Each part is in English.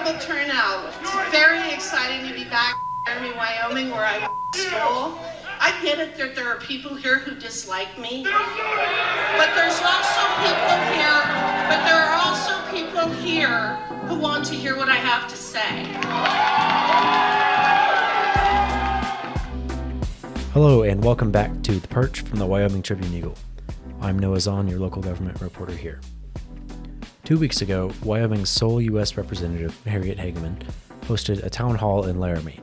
incredible turnout. It's very exciting to be back in Laramie, Wyoming, where I went to school. I get it that there are people here who dislike me, but there are also people here who want to hear what I have to say. Hello and welcome back to The Perch from the Wyoming Tribune-Eagle. I'm Noah Zahn, your local government reporter here. 2 weeks ago, Wyoming's sole U.S. Representative, Harriet Hageman, hosted a town hall in Laramie.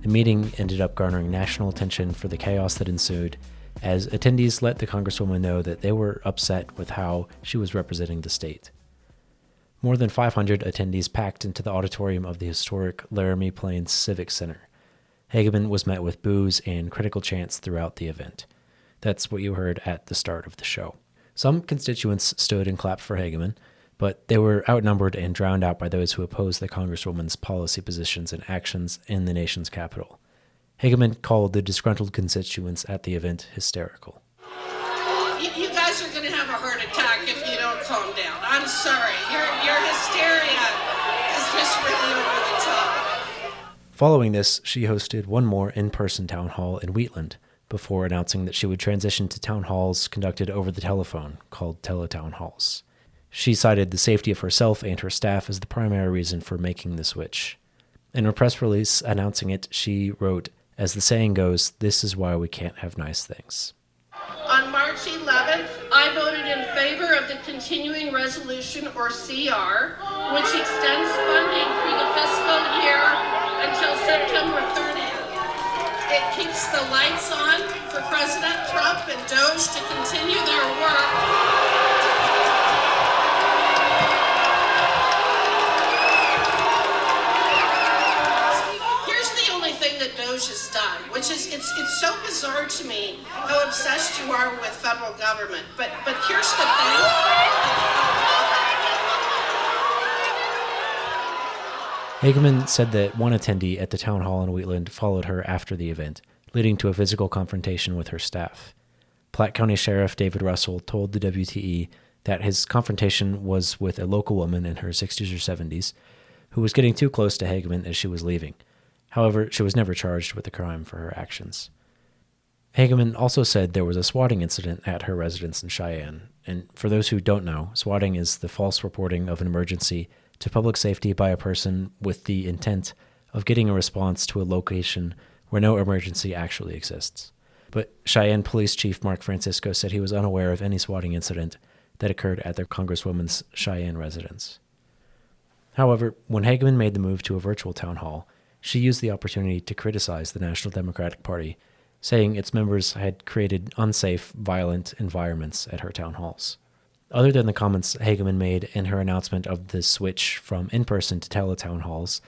The meeting ended up garnering national attention for the chaos that ensued, as attendees let the Congresswoman know that they were upset with how she was representing the state. More than 500 attendees packed into the auditorium of the historic Laramie Plains Civic Center. Hageman was met with boos and critical chants throughout the event. That's what you heard at the start of the show. Some constituents stood and clapped for Hageman, but they were outnumbered and drowned out by those who opposed the Congresswoman's policy positions and actions in the nation's capital. Hageman called the disgruntled constituents at the event hysterical. You guys are going to have a heart attack if you don't calm down. I'm sorry. Your hysteria is just really over the top. Following this, she hosted one more in-person town hall in Wheatland before announcing that she would transition to town halls conducted over the telephone, called tele-town halls. She cited the safety of herself and her staff as the primary reason for making the switch. In a press release announcing it, she wrote, "As the saying goes, this is why we can't have nice things." On March 11th, I voted in favor of the continuing resolution, or CR, which extends funding through the fiscal year until September 30th. It keeps the lights on for President Trump and DOJ to continue their work. Has done, which is it's so bizarre to me how obsessed you are with federal government. But here's the thing. Hageman said that one attendee at the town hall in Wheatland followed her after the event, leading to a physical confrontation with her staff. Platte County Sheriff David Russell told the WTE that his confrontation was with a local woman in her 60s or 70s who was getting too close to Hageman as she was leaving. However, she was never charged with a crime for her actions. Hageman also said there was a swatting incident at her residence in Cheyenne. And for those who don't know, swatting is the false reporting of an emergency to public safety by a person with the intent of getting a response to a location where no emergency actually exists. But Cheyenne Police Chief Mark Francisco said he was unaware of any swatting incident that occurred at their Congresswoman's Cheyenne residence. However, when Hageman made the move to a virtual town hall, she used the opportunity to criticize the National Democratic Party, saying its members had created unsafe, violent environments at her town halls. Other than the comments Hageman made in her announcement of the switch from in-person to tele-town halls,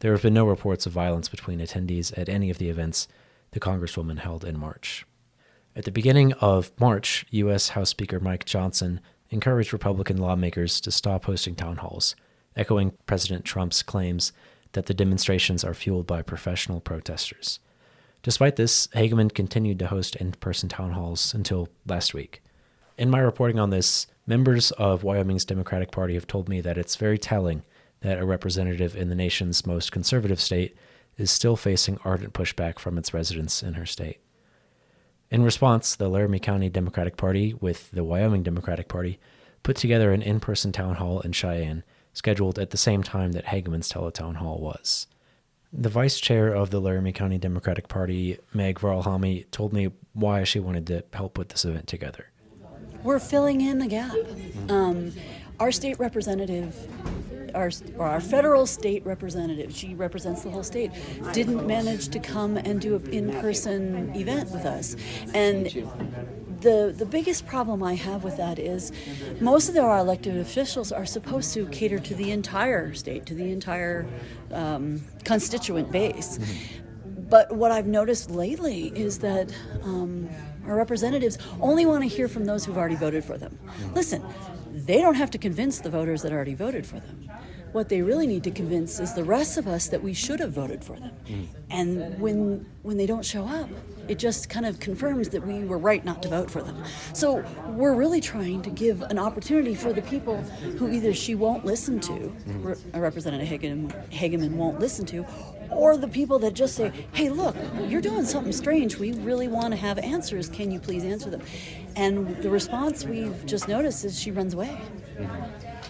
there have been no reports of violence between attendees at any of the events the Congresswoman held in March. At the beginning of March, U.S. House Speaker Mike Johnson encouraged Republican lawmakers to stop hosting town halls, echoing President Trump's claims that the demonstrations are fueled by professional protesters. Despite this, Hageman continued to host in-person town halls until last week. In my reporting on this, members of Wyoming's Democratic Party have told me that it's very telling that a representative in the nation's most conservative state is still facing ardent pushback from its residents in her state. In response, the Laramie County Democratic Party, with the Wyoming Democratic Party, put together an in-person town hall in Cheyenne, scheduled at the same time that Hageman's tele-town hall was. The vice chair of the Laramie County Democratic Party, Meg Varalhami, told me why she wanted to help put this event together. We're filling in the gap. Our state representative, our federal state representative, she represents the whole state, didn't manage to come and do an in-person event with us. And the biggest problem I have with that is most of our elected officials are supposed to cater to the entire state, to the entire constituent base. But what I've noticed lately is that our representatives only want to hear from those who've already voted for them. Listen, they don't have to convince the voters that already voted for them. What they really need to convince is the rest of us that we should have voted for them. And when they don't show up, it just kind of confirms that we were right not to vote for them. So we're really trying to give an opportunity for the people who either she won't listen to, Representative Hageman won't listen to, or the people that just say, hey, look, you're doing something strange. We really want to have answers. Can you please answer them? And the response we've just noticed is she runs away.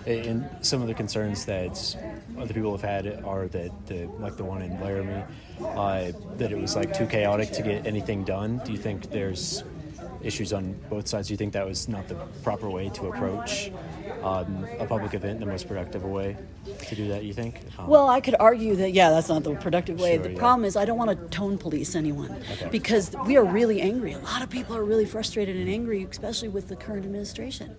And some of the concerns that other people have had are that, like the one in Laramie, that it was like too chaotic to get anything done. Do you think there's issues on both sides? Do you think that was not the proper way to approach a public event in the most productive way to do that, you think? Well, I could argue that, that's not the productive way. Sure, the problem is I don't want to tone police anyone because we are really angry. A lot of people are really frustrated and angry, especially with the current administration.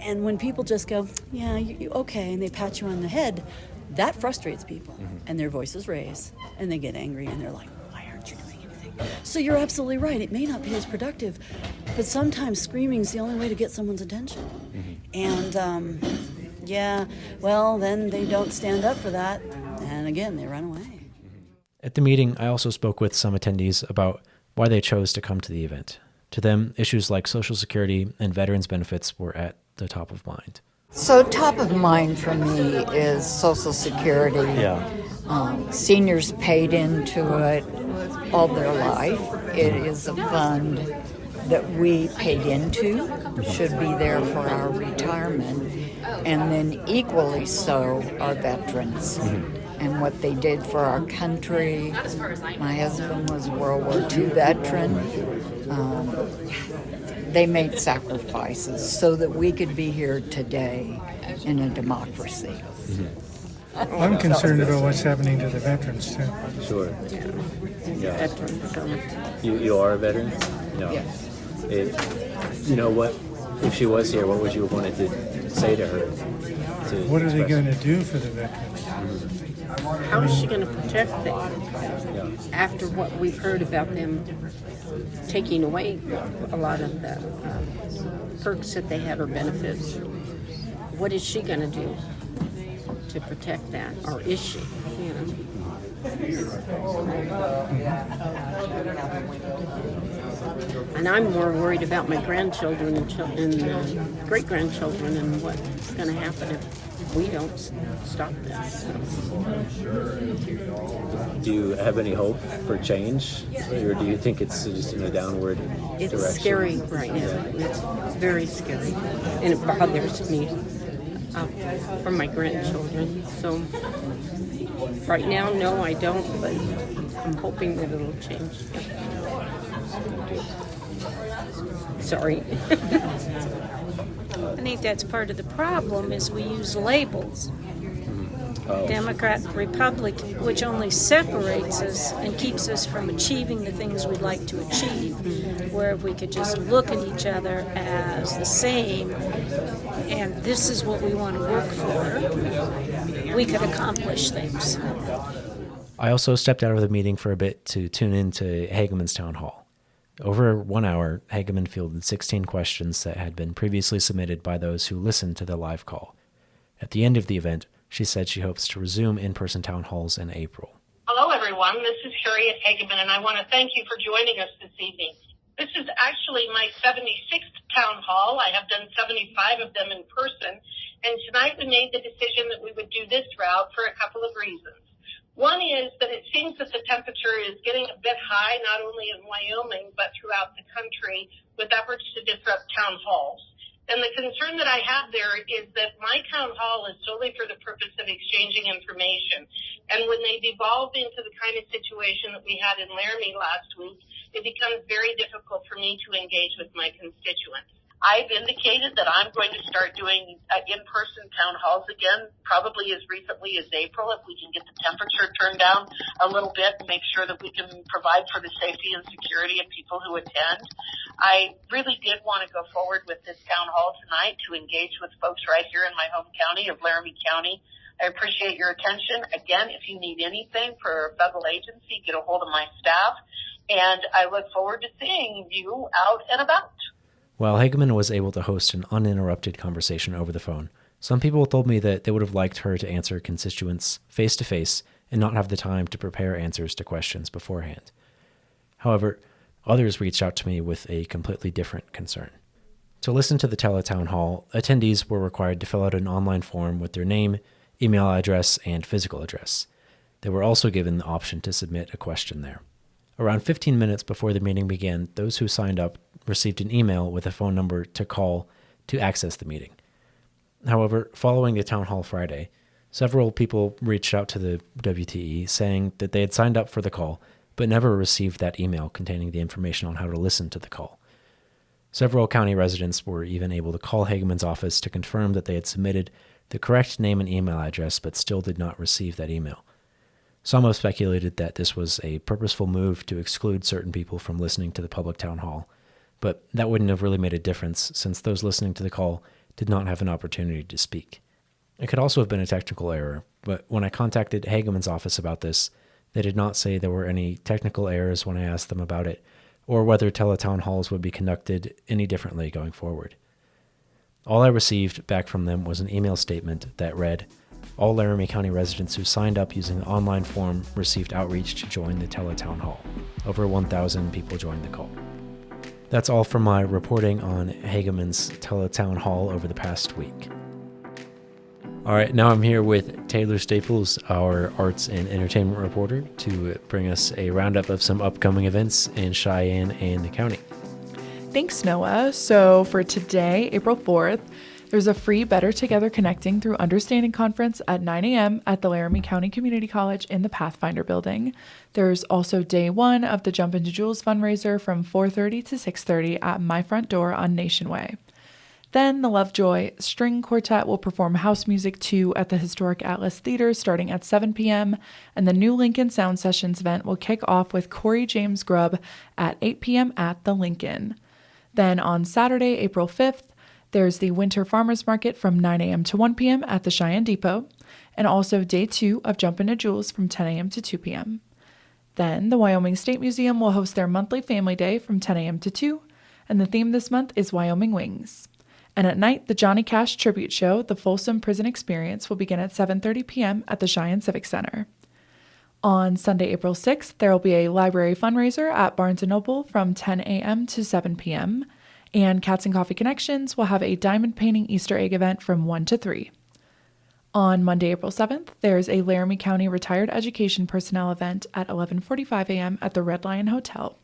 And when people just go, you okay, and they pat you on the head, that frustrates people. And their voices raise, and they get angry, and they're like, why aren't you doing anything? So you're absolutely right. It may not be as productive, but sometimes screaming is the only way to get someone's attention. And, then they don't stand up for that, and again, they run away. At the meeting, I also spoke with some attendees about why they chose to come to the event. To them, issues like Social Security and veterans benefits were at the top of mind. So top of mind for me is Social Security. Seniors paid into it all their life. It is a fund that we paid into, should be there for our retirement, and then equally so our veterans. And what they did for our country. My husband was a World War II veteran. They made sacrifices so that we could be here today in a democracy. I'm concerned about what's happening to the veterans, too. Sure. Veterans. You are a veteran? No. Yes. What if she was here, what would you have wanted to say to her? What are they going to do for the veterans? How is she going to protect them after what we've heard about them taking away a lot of the perks that they have or benefits? What is she going to do to protect that, or is she? And I'm more worried about my grandchildren and great-grandchildren and what's going to happen if we don't stop this. Do you have any hope for change, or do you think it's just in a downward It's direction? scary right now. It's very scary, and it bothers me for my grandchildren. So right now, no, I don't, but I'm hoping that it'll change. Sorry. I think that's part of the problem is we use labels. Democrat, Republic, which only separates us and keeps us from achieving the things we'd like to achieve, where if we could just look at each other as the same and this is what we want to work for, we could accomplish things. I also stepped out of the meeting for a bit to tune into Hageman's town hall. Over 1 hour, Hageman fielded 16 questions that had been previously submitted by those who listened to the live call. At the end of the event, she said she hopes to resume in-person town halls in April. Hello, everyone. This is Harriet Hageman, and I want to thank you for joining us this evening. This is actually my 76th town hall. I have done 75 of them in person, and tonight we made the decision that we would do this route for a couple of reasons. One is that it seems that the temperature is getting a bit high, not only in Wyoming, but throughout the country, with efforts to disrupt town halls. And the concern that I have there is that my town hall is solely for the purpose of exchanging information. And when they devolve into the kind of situation that we had in Laramie last week, it becomes very difficult for me to engage with my constituents. I've indicated that I'm going to start doing in-person town halls again, probably as recently as April, if we can get the temperature turned down a little bit and make sure that we can provide for the safety and security of people who attend. I really did want to go forward with this town hall tonight to engage with folks right here in my home county of Laramie County. I appreciate your attention. Again, if you need anything for a federal agency, get a hold of my staff. And I look forward to seeing you out and about. While Hageman was able to host an uninterrupted conversation over the phone, Some people told me that they would have liked her to answer constituents face-to-face and not have the time to prepare answers to questions beforehand. However, others reached out to me with a completely different concern. To listen to the tele-town hall, attendees were required to fill out an online form with their name, email address, and physical address. They were also given the option to submit a question there. Around 15 minutes before the meeting began, those who signed up received an email with a phone number to call to access the meeting. However, following the town hall Friday, several people reached out to the WTE saying that they had signed up for the call, but never received that email containing the information on how to listen to the call. Several county residents were even able to call Hageman's office to confirm that they had submitted the correct name and email address, but still did not receive that email. Some have speculated that this was a purposeful move to exclude certain people from listening to the public town hall, but that wouldn't have really made a difference since those listening to the call did not have an opportunity to speak. It could also have been a technical error, but when I contacted Hageman's office about this, they did not say there were any technical errors when I asked them about it, or whether tele-town halls would be conducted any differently going forward. All I received back from them was an email statement that read, "All Laramie County residents who signed up using the online form received outreach to join the tele-town hall. Over 1,000 people joined the call." That's all from my reporting on Hageman's tele-town hall over the past week. All right, now I'm here with Taylor Staples, our arts and entertainment reporter, to bring us a roundup of some upcoming events in Cheyenne and the county. Thanks, Noah. So for today, April 4th, there's a free Better Together Connecting Through Understanding conference at 9 a.m. at the Laramie County Community College in the Pathfinder building. There's also day one of the Jump Into Jewels fundraiser from 4:30 to 6:30 at My Front Door on Nation Way. Then the Lovejoy String Quartet will perform House Music 2 at the Historic Atlas Theater starting at 7 p.m., and the New Lincoln Sound Sessions event will kick off with Corey James Grubb at 8 p.m. at the Lincoln. Then on Saturday, April 5th, there's the Winter Farmers Market from 9 a.m. to 1 p.m. at the Cheyenne Depot, and also day 2 of Jump Into Jewels from 10 a.m. to 2 p.m. Then the Wyoming State Museum will host their monthly Family Day from 10 a.m. to 2, and the theme this month is Wyoming Wings. And at night, the Johnny Cash Tribute Show, The Folsom Prison Experience, will begin at 7:30 p.m. at the Cheyenne Civic Center. On Sunday, April 6th, there will be a library fundraiser at Barnes & Noble from 10 a.m. to 7 p.m., and Cats and Coffee Connections will have a diamond painting Easter egg event from 1 to 3. On Monday, April 7th, there's a Laramie County Retired Education Personnel event at 11:45 a.m. at the Red Lion Hotel.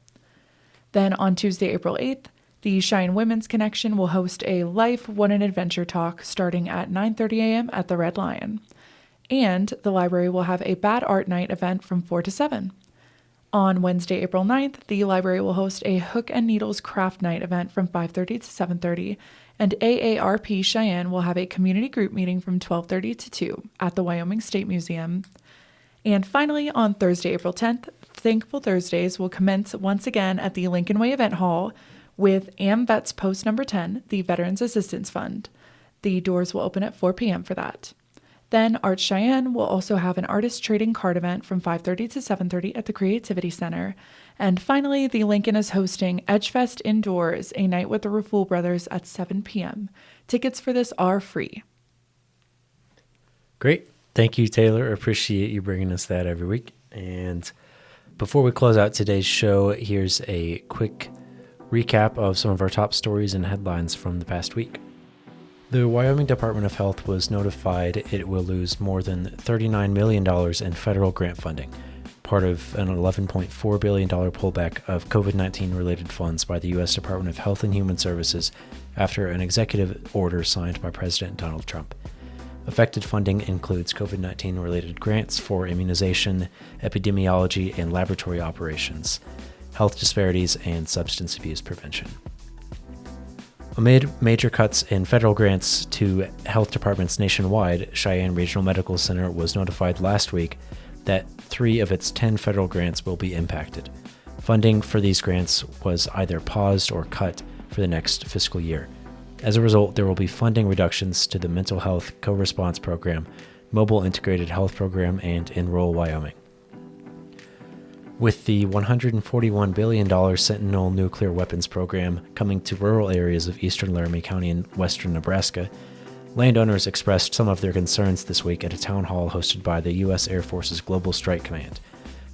Then on Tuesday, April 8th, the Cheyenne Women's Connection will host a Life, What an Adventure talk starting at 9:30 a.m. at the Red Lion. And the library will have a Bad Art Night event from 4 to 7. On Wednesday, April 9th, the library will host a Hook and Needles Craft Night event from 5:30 to 7:30, and AARP Cheyenne will have a community group meeting from 12:30 to 2 at the Wyoming State Museum. And finally, on Thursday, April 10th, Thankful Thursdays will commence once again at the Lincoln Way Event Hall with AmVets Post Number 10, the Veterans Assistance Fund. The doors will open at 4 p.m. for that. Then Art Cheyenne will also have an artist trading card event from 5:30 to 7:30 at the Creativity Center. And finally, the Lincoln is hosting Edgefest Indoors, a night with the Raful Brothers at 7 p.m. Tickets for this are free. Great. Thank you, Taylor. Appreciate you bringing us that every week. And before we close out today's show, here's a quick recap of some of our top stories and headlines from the past week. The Wyoming Department of Health was notified it will lose more than $39 million in federal grant funding, part of an $11.4 billion pullback of COVID-19 related funds by the U.S. Department of Health and Human Services after an executive order signed by President Donald Trump. Affected funding includes COVID-19 related grants for immunization, epidemiology, and laboratory operations, health disparities, and substance abuse prevention. Amid major cuts in federal grants to health departments nationwide, Cheyenne Regional Medical Center was notified last week that 3 of its 10 federal grants will be impacted. Funding for these grants was either paused or cut for the next fiscal year. As a result, there will be funding reductions to the Mental Health Co-Response Program, Mobile Integrated Health Program, and Enroll Wyoming. With the $141 billion Sentinel nuclear weapons program coming to rural areas of eastern Laramie County and western Nebraska, Landowners expressed some of their concerns this week at a town hall hosted by the U.S. Air Force's Global Strike Command.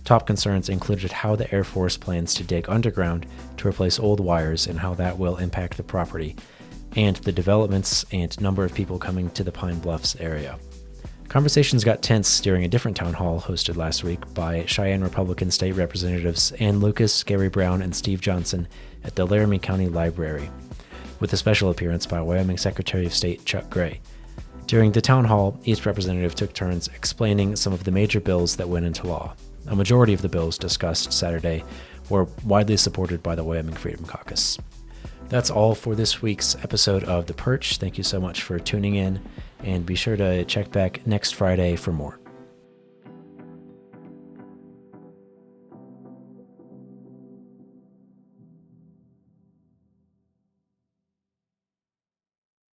Top concerns included how the Air Force plans to dig underground to replace old wires and how that will impact the property, and the developments and number of people coming to the Pine Bluffs area. Conversations got tense during a different town hall hosted last week by Cheyenne Republican State Representatives Ann Lucas, Gary Brown, and Steve Johnson at the Laramie County Library, with a special appearance by Wyoming Secretary of State Chuck Gray. During the town hall, each representative took turns explaining some of the major bills that went into law. A majority of the bills discussed Saturday were widely supported by the Wyoming Freedom Caucus. That's all for this week's episode of The Perch. Thank you so much for tuning in, and be sure to check back next Friday for more.